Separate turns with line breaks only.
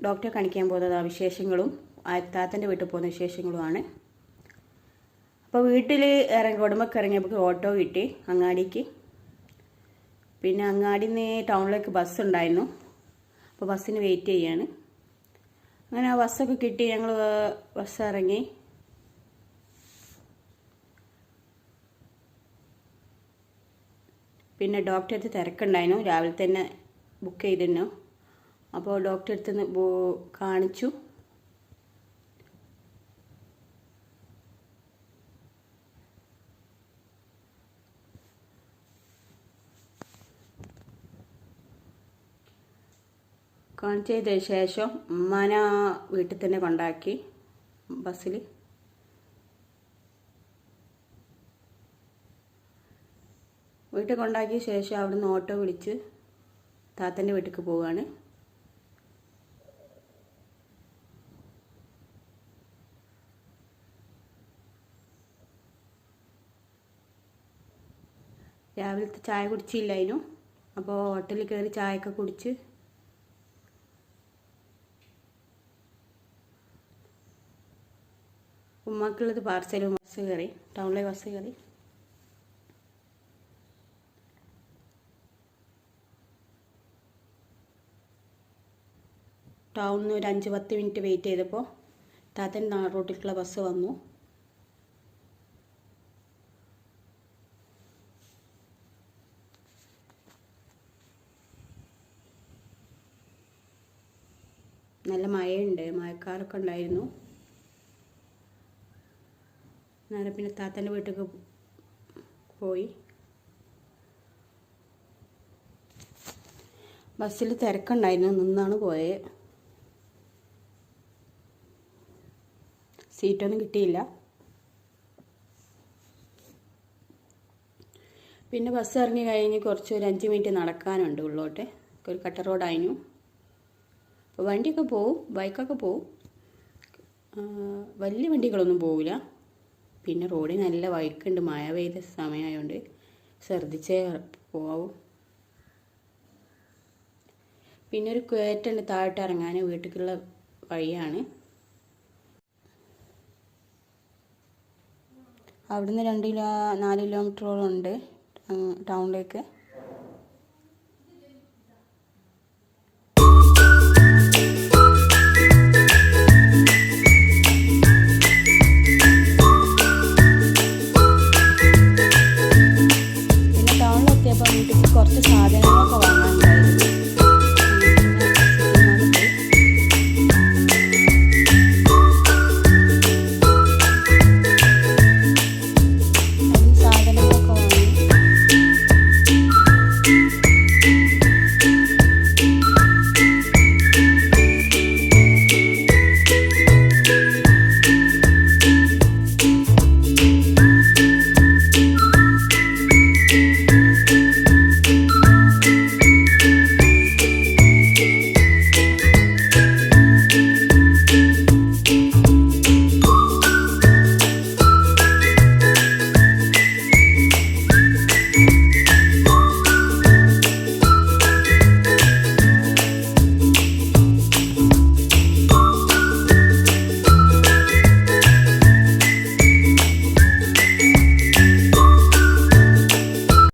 ഡോക്ടറെ കാണിക്കാൻ പോകുന്നത് ആ വിശേഷങ്ങളും താത്തൻ്റെ വീട്ടിൽ പോകുന്ന വിശേഷങ്ങളുമാണ്. അപ്പോൾ വീട്ടിൽ ഉടമക്ക് ഇറങ്ങിയപ്പോൾ ഓട്ടോ കിട്ടി അങ്ങാടിക്ക്. പിന്നെ അങ്ങാടിയിൽ നിന്ന് ടൗണിലേക്ക് ബസ് ഉണ്ടായിരുന്നു. അപ്പോൾ ബസ്സിന് വെയിറ്റ് ചെയ്യാണ്. അങ്ങനെ ആ ബസ്സൊക്കെ കിട്ടി. ഞങ്ങൾ ബസ് ഇറങ്ങി. പിന്നെ ഡോക്ടറെ അടുത്ത് തിരക്കുണ്ടായിരുന്നു. രാവിലെ തന്നെ ബുക്ക് ചെയ്തിരുന്നു. അപ്പോൾ ഡോക്ടറെ അടുത്ത് കാണിച്ചു. കാണിച്ചതിന് ശേഷം ഉമ്മാനെ വീട്ടിൽ തന്നെ കൊണ്ടാക്കി ബസ്സിൽ. വീട്ടിൽ കൊണ്ടാക്കിയ ശേഷം അവിടുന്ന് ഓട്ടോ വിളിച്ച് താത്തൻ്റെ വീട്ടിലേക്ക് പോവുകയാണ്. രാവിലത്തെ ചായ കുടിച്ചില്ലായിരുന്നു. അപ്പോൾ ഹോട്ടലിൽ കയറി ചായയൊക്കെ കുടിച്ച് ഉമ്മാക്കുള്ളത് പാർസലും ബസ് കയറി. ടൗണിലെ ബസ് കയറി. ടൗണിൽ നിന്ന് ഒരു 5-10 മിനിറ്റ് വെയിറ്റ് ചെയ്തപ്പോൾ താത്തൻ റൂട്ടിലേക്കുള്ള ബസ് വന്നു. നല്ല മഴയുണ്ട്, മഴക്കാറൊക്കെ ഉണ്ടായിരുന്നു. നേരെ പിന്നെ താത്തൻ്റെ വീട്ടിലേക്ക് പോയി. ബസ്സിൽ തിരക്കുണ്ടായിരുന്നു, നിന്നാണ് പോയത്. സീറ്റൊന്നും കിട്ടിയില്ല. പിന്നെ ബസ് ഇറങ്ങി കഴിഞ്ഞ് ഒരു 5 മിനിറ്റ് നടക്കാനുണ്ട് ഉള്ളോട്ട്. ഒരു കട്ട റോഡായിരുന്നു. അപ്പോൾ വണ്ടിയൊക്കെ പോവും, ബൈക്കൊക്കെ പോവും, വലിയ വണ്ടികളൊന്നും പോവില്ല. പിന്നെ റോഡിൽ നല്ല വഴുക്കുണ്ട്. മഴ പെയ്ത സമയമായതുകൊണ്ട് ശ്രദ്ധിച്ചേ പോവും. പിന്നെ ഒരു കയറ്റുണ്ട് താഴോട്ട് ഇറങ്ങാൻ. വീട്ടിലേക്കുള്ള വഴിയാണ്. അവിടുന്ന് 4 കിലോമീറ്ററോളം ഉണ്ട് ടൗണിലേക്ക്.